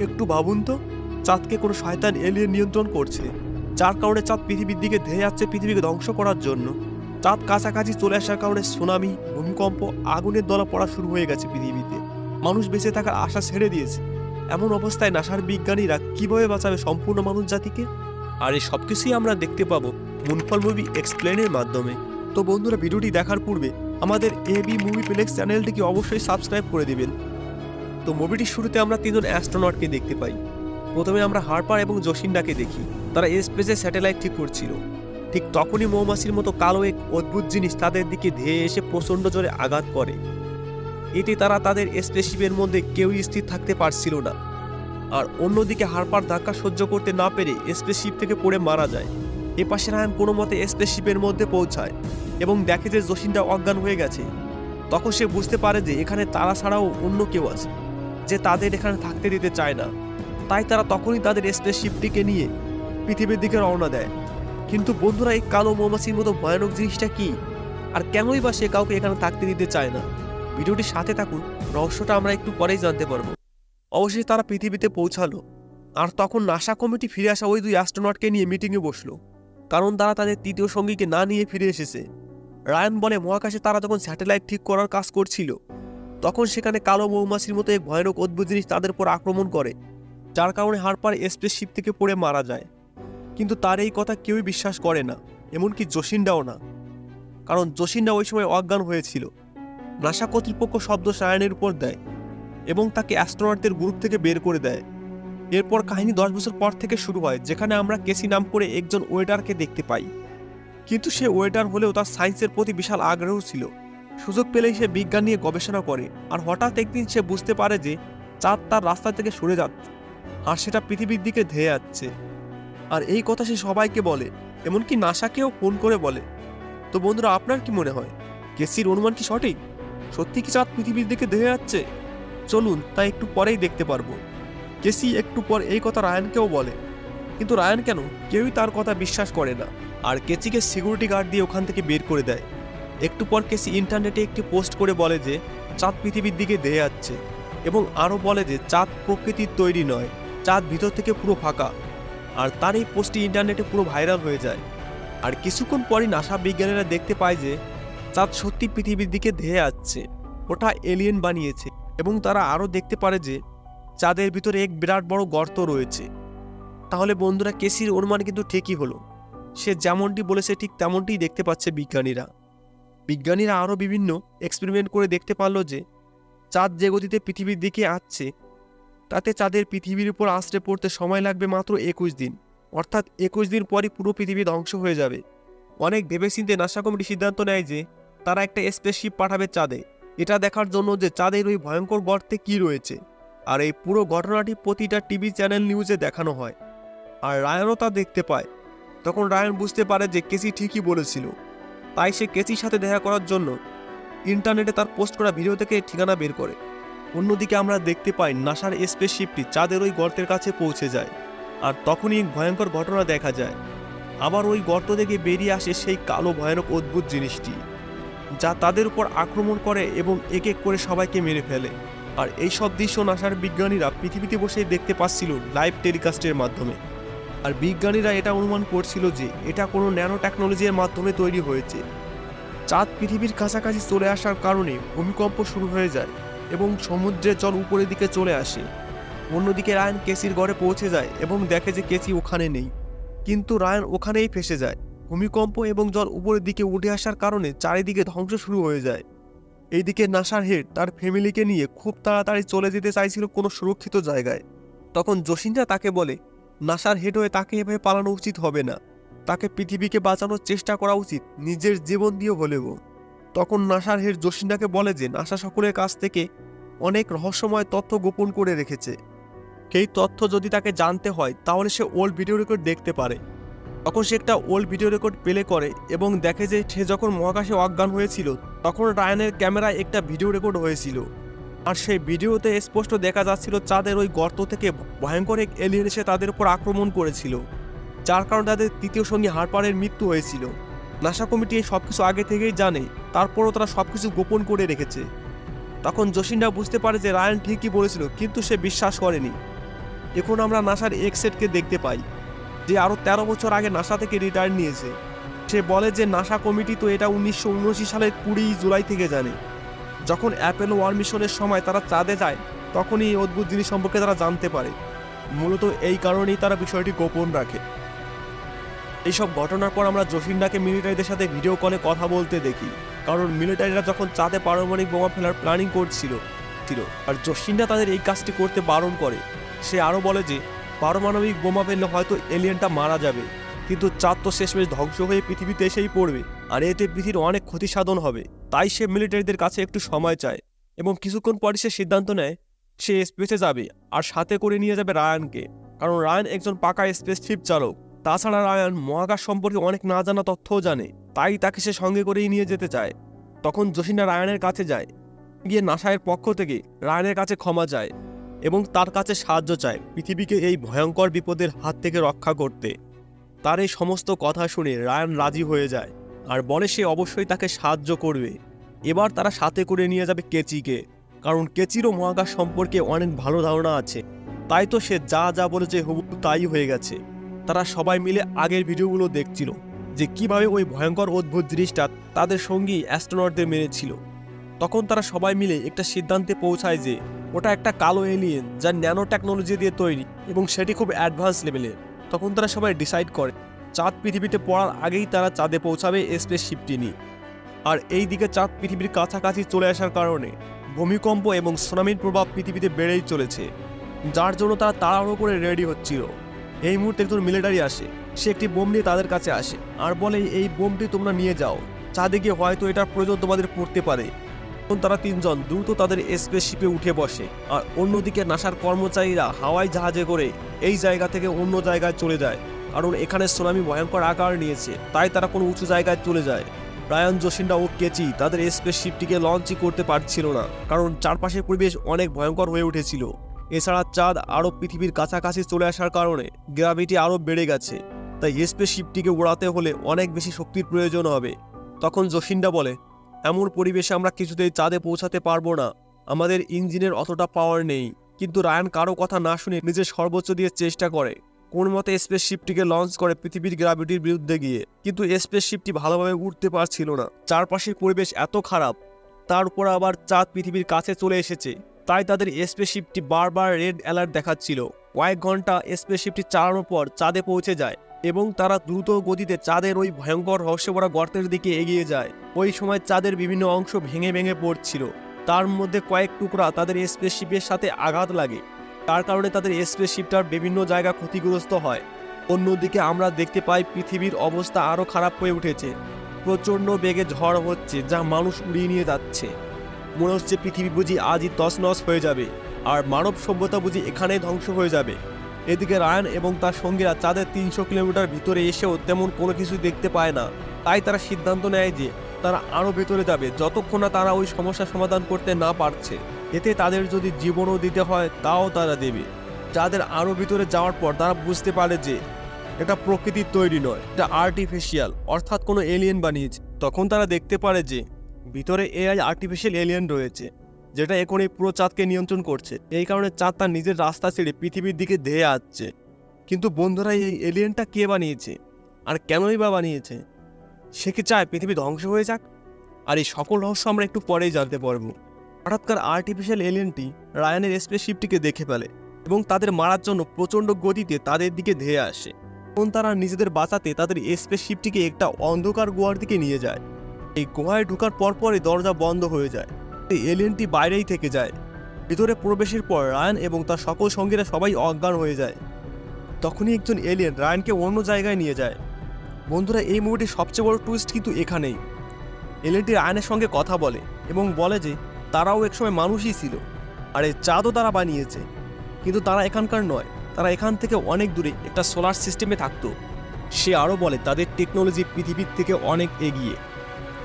একটু ভাবুন তো, চাঁদকে কোনো শয়তান এলিয়েন নিয়ন্ত্রণ করছে, যার কারণে চাঁদ পৃথিবীর দিকে ধেয়ে যাচ্ছে পৃথিবীকে ধ্বংস করার জন্য। চাঁদ কাছাকাছি চলে আসার কারণে সুনামি, ভূমিকম্প, আগুনের দলা পড়া শুরু হয়ে গেছে পৃথিবীতে। মানুষ বেঁচে থাকার আশা ছেড়ে দিয়েছে। এমন অবস্থায় নাসার বিজ্ঞানীরা কিভাবে বাঁচাবে সম্পূর্ণ মানুষ জাতিকে? আর এই সবকিছুই আমরা দেখতে পাবো মুনফল মুভি এক্সপ্লেনের মাধ্যমে। তো বন্ধুরা, ভিডিওটি দেখার পূর্বে আমাদের এবি মুভি প্লেক্স চ্যানেলটিকে অবশ্যই সাবস্ক্রাইব করে দিবেন। তো মুভিটির শুরুতে আমরা তিনজন অ্যাস্ট্রোনটকে দেখতে পাই। প্রথমে আমরা হার্পার এবং জসিন্ডাকে দেখি। তারা স্পেসে স্যাটেলাইট ঠিক করছিল। ঠিক তখনই মৌমাছির মতো কালো এক অদ্ভুত জিনিস তাদের দিকে ধেয়ে এসে প্রচণ্ড জোরে আঘাত করে। এতে তারা তাদের স্পেসশিপের মধ্যে কেউই স্থির থাকতে পারছিল না। আর অন্যদিকে হার্পার ধাক্কা সহ্য করতে না পেরে স্পেসশিপ থেকে পড়ে মারা যায়। এপাশে রায়ান কোনো মতে স্পেসশিপের মধ্যে পৌঁছায় এবং দেখে যে জসিন্ডা অজ্ঞান হয়ে গেছে। তখন সে বুঝতে পারে যে এখানে তারা ছাড়াও অন্য কেউ আছে, যে তাদের এখানে থাকতে দিতে চায় না। তাই তারা তখনই তাদের স্পেসশিপটিকে নিয়ে পৃথিবীর দিকে রওনা দেয়। কিন্তু বন্ধুরা, এই কালো মৌমাছির মতো ভয়ানক জিনিসটা কি, আর কেনই বা সে কাউকে এখানে থাকতে দিতে চায় না? ভিডিওটির সাথে থাকুন, রহস্যটা আমরা একটু পরেই জানতে পারবো। অবশেষে তারা পৃথিবীতে পৌঁছালো। আর তখন নাসা কমিটি ফিরে আসা ওই দুই অ্যাস্ট্রোনটকে নিয়ে মিটিংয়ে বসলো, কারণ তারা তাদের তৃতীয় সঙ্গীকে না নিয়ে ফিরে এসেছে। রায়ান বলে, মহাকাশে তারা যখন স্যাটেলাইট ঠিক করার কাজ করছিল, তখন সেখানে কালো মৌমাছির মতো এক ভয়ানক অদ্ভুত জিনিস তাদের উপর আক্রমণ করে, যার কারণে হার্পার স্পেসশিপ থেকে পড়ে মারা যায়। কিন্তু তার এই কথা কেউই বিশ্বাস করে না, এমনকি জসিন্ডাও না, কারণ জসিন্ডা ওই সময় অজ্ঞান হয়েছিল। নাসা কর্তৃপক্ষ শব্দ রায়ানের উপর দেয় এবং তাকে অ্যাস্ট্রোনটদের গ্রুপ থেকে বের করে দেয়। এরপর কাহিনী 10 বছর পর থেকে শুরু হয়, যেখানে আমরা কেসি নাম করে একজন ওয়েটারকে দেখতে পাই। কিন্তু সে ওয়েটার হলেও তার সায়েন্সের প্রতি বিশাল আগ্রহ ছিল। সুযোগ পেলেই সে বিজ্ঞান নিয়ে গবেষণা করে। আর হঠাৎ একদিন সে বুঝতে পারে যে চাঁদ তার রাস্তা থেকে সরে যাচ্ছে, আর সেটা পৃথিবীর দিকে ধেয়ে যাচ্ছে। আর এই কথা সে সবাইকে বলে, এমনকি নাসাকেও ফোন করে বলে। তো বন্ধুরা, আপনার কি মনে হয়, কেসির অনুমান কি সঠিক? সত্যি কি চাঁদ পৃথিবীর দিকে ধেয়ে যাচ্ছে? চলুন তা একটু পরেই দেখতে পারবো। কেসি একটু পর এই কথা রায়ানকেও বলে, কিন্তু রায়ান কেন কেউই তার কথা বিশ্বাস করে না। আর কেসিকে সিকিউরিটি গার্ড দিয়ে ওখান থেকে বের করে দেয়। একটু পর কেসি ইন্টারনেটে একটি পোস্ট করে বলে যে চাঁদ পৃথিবীর দিকে ধেয়ে যাচ্ছে, এবং আরও বলে যে চাঁদ প্রকৃতির তৈরি নয়, চাঁদ ভিতর থেকে পুরো ফাঁকা। আর তার এই পোস্টটি ইন্টারনেটে পুরো ভাইরাল হয়ে যায়। আর কিছুক্ষণ পরই নাসা বিজ্ঞানীরা দেখতে পায় যে চাঁদ সত্যি পৃথিবীর দিকে ধেয়ে যাচ্ছে, ওটা এলিয়েন বানিয়েছে। এবং তারা আরও দেখতে পারে যে চাঁদের ভিতরে এক বিরাট বড় গর্ত রয়েছে। তাহলে বন্ধুরা, কেসির অনুমান কিন্তু ঠিকই হলো। সে যেমনটি বলেছে ঠিক তেমনটিই দেখতে পাচ্ছে বিজ্ঞানীরা আরও বিভিন্ন এক্সপেরিমেন্ট করে দেখতে পারলো যে চাঁদ যে গতিতে পৃথিবীর দিকে আসছে, তাতে চাঁদের পৃথিবীর উপর আছড়ে পড়তে সময় লাগবে মাত্র 21 দিন। অর্থাৎ 21 দিন পরই পুরো পৃথিবী ধ্বংস হয়ে যাবে। অনেক ভেবেচিন্তে নাসা কমিটি সিদ্ধান্ত নেয় যে তারা একটা স্পেসশিপ পাঠাবে চাঁদে, এটা দেখার জন্য যে চাঁদের ওই ভয়ঙ্কর গর্তে কি রয়েছে। আর এই পুরো ঘটনাটি প্রতিটা টিভি চ্যানেল নিউজে দেখানো হয়। আর রায়ানও তা দেখতে পায়। তখন রায়ান বুঝতে পারে যে কেসি ঠিকই বলেছিল। তাই সে কেসির সাথে দেখা করার জন্য ইন্টারনেটে তার পোস্ট করা ভিডিও থেকে ঠিকানা বের করে। অন্যদিকে আমরা দেখতে পাই নাসার স্পেসশিপটি চাঁদের ওই গর্তের কাছে পৌঁছে যায়। আর তখনই এক ভয়ঙ্কর ঘটনা দেখা যায়। আবার ওই গর্ত থেকে বেরিয়ে আসে সেই কালো ভয়ানক অদ্ভুত জিনিসটি, যা তাদের উপর আক্রমণ করে এবং এক এক করে সবাইকে মেরে ফেলে। আর এই সব দৃশ্য নাসার বিজ্ঞানীরা পৃথিবীতে বসেই দেখতে পাচ্ছিল লাইভ টেলিকাস্টের মাধ্যমে। আর বিজ্ঞানীরা এটা অনুমান করছিল যে এটা কোনো ন্যানো টেকনোলজির মাধ্যমে তৈরি হয়েছে। চাঁদ পৃথিবীর কাছাকাছি চলে আসার কারণে ভূমিকম্প শুরু হয়ে যায় এবং সমুদ্রের জল উপরের দিকে চলে আসে। অন্যদিকে রায়ান কেসির ঘরে পৌঁছে যায় এবং দেখে যে কেসি ওখানে নেই। কিন্তু রায়ান ওখানেই ফেসে যায়। ভূমিকম্প এবং জল উপরের দিকে উঠে আসার কারণে চারিদিকে ধ্বংস শুরু হয়ে যায়। এইদিকে নাসার হেড তার ফ্যামিলিকে নিয়ে খুব তাড়াতাড়ি চলে যেতে চাইছিল কোনো সুরক্ষিত জায়গায়। তখন জসিন্ডা তাকে বলে, নাসার হেড হয়ে তাকে এভাবে পালানো উচিত হবে না, তাকে পৃথিবীকে বাঁচানোর চেষ্টা করা উচিত, নিজের জীবন দিয়ে হলেও। তখন নাসার হেড জসিন্ডাকে বলে যে নাসা সকলের কাছ থেকে অনেক রহস্যময় তথ্য গোপন করে রেখেছে। সেই তথ্য যদি তাকে জানতে হয় তাহলে সে ওল্ড ভিডিও রেকর্ড দেখতে পারে। তখন সে একটা ওল্ড ভিডিও রেকর্ড প্লে করে এবং দেখে যে সে যখন মহাকাশে অজ্ঞান হয়েছিল তখন রায়ানের ক্যামেরায় একটা ভিডিও রেকর্ড হয়েছিল। আর সেই ভিডিওতে স্পষ্ট দেখা যাচ্ছিল চাঁদের ওই গর্ত থেকে ভয়ঙ্কর এক এলিয়েন এসে তাদের উপর আক্রমণ করেছিল, যার কারণে তাদের তৃতীয় সঙ্গী হার্পারের মৃত্যু হয়েছিল। নাসা কমিটি এই সবকিছু আগে থেকেই জানে, তারপরও তারা সবকিছু গোপন করে রেখেছে। তখন জসিন্ডা বুঝতে পারে যে রায়ান ঠিকই বলেছিল, কিন্তু সে বিশ্বাস করেনি। এখন আমরা নাসার এক্সেটকে দেখতে পাই, যে আরও 13 বছর আগে নাসা থেকে রিটায়ার নিয়েছে। সে বলে যে নাসা কমিটি তো এটা 1979 সালের 20 জুলাই থেকে জানে। যখন অ্যাপোলো 1 মিশনের সময় তারা চাঁদে যায়, তখনই এই অদ্ভুত জিনিস সম্পর্কে তারা জানতে পারে। মূলত এই কারণেই তারা বিষয়টি গোপন রাখে। এইসব ঘটনার পর আমরা জসিন্দাকে মিলিটারিদের সাথে ভিডিও কলে কথা বলতে দেখি, কারণ মিলিটারিরা যখন চাঁদে পারমাণবিক বোমা ফেলার প্ল্যানিং করছিল, আর জসিন্দা তাদের এই কাজটি করতে বারণ করে। সে আরও বলে যে পারমাণবিক বোমা ফেললে হয়তো এলিয়েনটা মারা যাবে, কিন্তু চাঁদ তো শেষমেশ ধ্বংস হয়ে পৃথিবীতে এসেই পড়বে, আর এতে পৃথিবীর অনেক ক্ষতি সাধন হবে। তাই সে মিলিটারিদের কাছে একটু সময় চায়, এবং কিছুক্ষণ পরই সে সিদ্ধান্ত নেয় সে স্পেসে যাবে, আর সাথে করে নিয়ে যাবে রায়ানকে, কারণ রায়ান একজন পাকা স্পেসশিপ চালক। তাছাড়া রায়ান মহাকাশ সম্পর্কে অনেক না জানা তথ্যও জানে, তাই তাকে সে সঙ্গে করেই নিয়ে যেতে চায়। তখন জসিন্দা রায়ানের কাছে যায়, গিয়ে নাসার পক্ষ থেকে রায়ানের কাছে ক্ষমা চায় এবং তার কাছে সাহায্য চায় পৃথিবীকে এই ভয়ঙ্কর বিপদের হাত থেকে রক্ষা করতে। তার এই সমস্ত কথা শুনে রায়ান রাজি হয়ে যায় আর বলে সে অবশ্যই তাকে সাহায্য করবে। এবার তারা সাথে করে নিয়ে যাবে কেচিকে, কারণ কেচিরও মহাকাশ সম্পর্কে অনেক ভালো ধারণা আছে। তাই তো সে যা যা বলেছে হুবহু তাই হয়ে গেছে। তারা সবাই মিলে আগের ভিডিওগুলো দেখছিল, যে কিভাবে ওই ভয়ঙ্কর অদ্ভুত জিনিসটা তাদের সঙ্গী অ্যাস্ট্রোনটদের মেরেছিল। তখন তারা সবাই মিলে একটা সিদ্ধান্তে পৌঁছায় যে ওটা একটা কালো এলিয়েন, যা ন্যানো টেকনোলজি দিয়ে তৈরি এবং সেটি খুব অ্যাডভান্স লেভেলের। তখন তারা সবাই ডিসাইড করে চাঁদ পৃথিবীতে পড়ার আগেই তারা চাঁদে পৌঁছাবে স্পেসশিপটি নিয়ে। আর এই দিকে চাঁদ পৃথিবীর কাছাকাছি চলে আসার কারণে ভূমিকম্প এবং সুনামির প্রভাব পৃথিবীতে বেড়েই চলেছে, যার জন্য তারা তাড়াহুড়ো করে রেডি হচ্ছিল। এই মুহূর্তে একজন মিলিটারি আসে, সে একটি বোম নিয়ে তাদের কাছে আসে আর বলে এই বোমটি তোমরা নিয়ে যাও, চাঁদে গিয়ে হয়তো এটার প্রয়োজন তোমাদের পড়তে পারে। তখন তারা তিনজন দ্রুত তাদের স্পেসশিপে উঠে বসে, আর অন্যদিকে নাসার কর্মচারীরা হাওয়াই জাহাজে করে এই জায়গা থেকে অন্য জায়গায় চলে যায়, কারণ এখানে সুনামি ভয়ঙ্কর আকার নিয়েছে। তাই তারা কোনো উঁচু জায়গায় চলে যায়। রায়ান, জসিন্দা ও কেচি তাদের স্পেসশিপটিকে লঞ্চই করতে পারছিল না, কারণ চারপাশের পরিবেশ অনেক ভয়ঙ্কর হয়ে উঠেছিল। এছাড়া চাঁদ আরও পৃথিবীর কাছাকাছি চলে আসার কারণে গ্র্যাভিটি আরও বেড়ে গেছে, তাই স্পেসশিপটিকে উড়াতে হলে অনেক বেশি শক্তির প্রয়োজন হবে। তখন জসিন্দা বলে এমন পরিবেশে আমরা কিছুতেই চাঁদে পৌঁছাতে পারবো না, আমাদের ইঞ্জিনের অতটা পাওয়ার নেই। কিন্তু রায়ান কারো কথা না শুনে নিজের সর্বোচ্চ দিয়ে চেষ্টা করে কোন মতে স্পেসশিপটিকে লঞ্চ করে পৃথিবীর গ্র্যাভিটির বিরুদ্ধে গিয়ে, কিন্তু স্পেসশিপটি ভালোভাবে উঠতে পারছিল না। চারপাশের পরিবেশ এত খারাপ, তার উপর আবার চাঁদ পৃথিবীর কাছে চলে এসেছে, তাই তাদের স্পেসশিপটি বারবার রেড অ্যালার্ট দেখাচ্ছিল। কয়েক ঘন্টা স্পেসশিপটি চালানোর পর চাঁদে পৌঁছে যায় এবং তারা দ্রুত গতিতে চাঁদের ওই ভয়ঙ্কর রহস্যভরা গর্তের দিকে এগিয়ে যায়। ওই সময় চাঁদের বিভিন্ন অংশ ভেঙে ভেঙে পড়ছিল, তার মধ্যে কয়েক টুকরা তাদের স্পেসশিপের সাথে আঘাত লাগে, তার কারণে তাদের স্পেসশিপটার বিভিন্ন জায়গা ক্ষতিগ্রস্ত হয়। অন্যদিকে আমরা দেখতে পাই পৃথিবীর অবস্থা আরও খারাপ হয়ে উঠেছে, প্রচণ্ড বেগে ঝড় হচ্ছে যা মানুষ উড়িয়ে নিয়ে যাচ্ছে। মনে হচ্ছে পৃথিবী বুঝি আজই তছনছ হয়ে যাবে, আর মানব সভ্যতা বুঝি এখানেই ধ্বংস হয়ে যাবে। এদিকে রায়ান এবং তার সঙ্গীরা চাঁদের 300 কিলোমিটার ভিতরে এসেও তেমন কোনো কিছু দেখতে পায় না, তাই তারা সিদ্ধান্ত নেয় যে তারা আরও ভেতরে যাবে যতক্ষণ না তারা ওই সমস্যার সমাধান করতে না পারছে। এতে তাদের যদি জীবনও দিতে হয় তাও তারা দেবে। চাঁদের আরও ভিতরে যাওয়ার পর তারা বুঝতে পারে যে এটা প্রকৃতির তৈরি নয়, এটা আর্টিফিশিয়াল, অর্থাৎ কোনো এলিয়েন বানিয়েছে। তখন তারা দেখতে পারে যে ভিতরে এআই আর্টিফিশিয়াল এলিয়েন রয়েছে, যেটা এখন এই পুরো চাঁদকে নিয়ন্ত্রণ করছে। এই কারণে চাঁদ তার নিজের রাস্তা ছেড়ে পৃথিবীর দিকে ধেয়ে আসছে। কিন্তু বন্ধুরা, এই এলিয়েনটা কে বানিয়েছে আর কেনই বা বানিয়েছে? সে কি চায় পৃথিবী ধ্বংস হয়ে যাক? আর এই সকল রহস্য আমরা একটু পরেই জানতে পারবো। হঠাৎকার আর্টিফিশিয়াল এলিয়েনটি রায়ানের স্পেসশিপটিকে দেখে ফেলে এবং তাদের মারার জন্য প্রচণ্ড গতিতে তাদের দিকে ধেয়ে আসে। তখন তারা নিজেদের বাঁচাতে তাদের স্পেসশিপটিকে একটা অন্ধকার গুহার দিকে নিয়ে যায়। এই গুহায় ঢোকার পরপরই দরজা বন্ধ হয়ে যায়, এই এলিয়েনটি বাইরেই থেকে যায়। ভিতরে প্রবেশের পর রায়ান এবং তার সকল সঙ্গীরা সবাই অজ্ঞান হয়ে যায়। তখনই একজন এলিয়েন রায়ানকে অন্য জায়গায় নিয়ে যায়। বন্ধুরা, এই মুভিটির সবচেয়ে বড় টুইস্ট কিন্তু এখানেই। এলিয়েনটি রায়ানের সঙ্গে কথা বলে এবং বলে যে তারাও একসময় মানুষই ছিল, আর এই চাঁদও তারা বানিয়েছে, কিন্তু তারা এখানকার নয়, তারা এখান থেকে অনেক দূরে একটা সোলার সিস্টেমে থাকতো। সে আরও বলে তাদের টেকনোলজি পৃথিবীর থেকে অনেক এগিয়ে,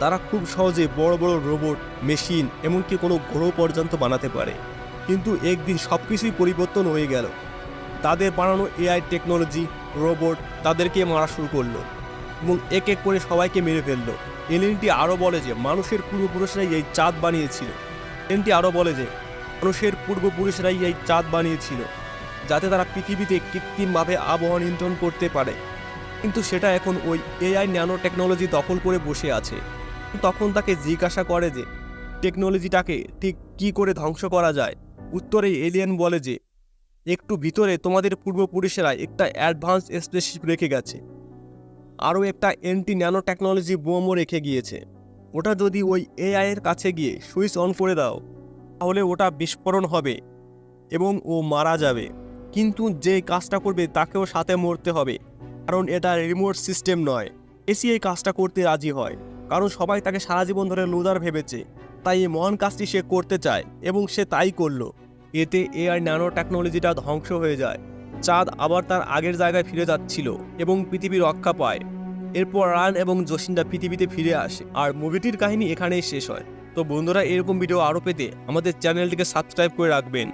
তারা খুব সহজে বড় বড় রোবট, মেশিন, এমনকি কোনো গ্রহ পর্যন্ত বানাতে পারে। কিন্তু একদিন সব কিছুই পরিবর্তন হয়ে গেল। তাদের বানানো এআই টেকনোলজি, রোবট তাদেরকে মারা শুরু করলো এবং এক এক করে সবাইকে মেরে ফেললো। এলিয়েনটি আরও বলে যে মানুষের পূর্বপুরুষরাই এই চাঁদ বানিয়েছিল। এলিয়েনটি আরও বলে যে মানুষের পূর্বপুরুষরাই এই চাঁদ বানিয়েছিল। যাতে তারা পৃথিবীতে কৃত্রিমভাবে আবহাওয়া নিয়ন্ত্রণ করতে পারে। কিন্তু সেটা এখন ওই এআই ন্যানো টেকনোলজি দখল করে বসে আছে। তখন তাকে জিজ্ঞাসা করে যে টেকনোলজিটাকে ঠিক কী করে ধ্বংস করা যায়। উত্তরে এলিয়েন বলে যে একটু ভিতরে তোমাদের পূর্বপুরুষেরা একটা অ্যাডভান্স স্পেসশিপ রেখে গেছে, আরও একটা অ্যান্টি ন্যানো টেকনোলজি বোমও রেখে গিয়েছে। ওটা যদি ওই এআই এর কাছে গিয়ে সুইচ অন করে দাও তাহলে ওটা বিস্ফোরণ হবে এবং ও মারা যাবে। কিন্তু যে কাজটা করবে তাকেও সাথে মরতে হবে, কারণ এটা রিমোট সিস্টেম নয়। এসি এই কাজটা করতে রাজি হয়, কারণ সবাই তাকে সারা জীবন ধরে লুজার ভেবেছে। তাই এই মহান কাজটি সে করতে চায় এবং সে তাই করলো। এতে এআই ন্যানো টেকনোলজিটা ধ্বংস হয়ে যায়। চাঁদ আবার তার আগের জায়গায় ফিরে যাচ্ছিল এবং পৃথিবী রক্ষা পায়। এরপর রান এবং জসিন্ডা পৃথিবীতে ফিরে আসে আর মুভিটির কাহিনী এখানেই শেষ হয়। তো বন্ধুরা, এরকম ভিডিও আরও পেতে আমাদের চ্যানেলটিকে সাবস্ক্রাইব করে রাখবেন।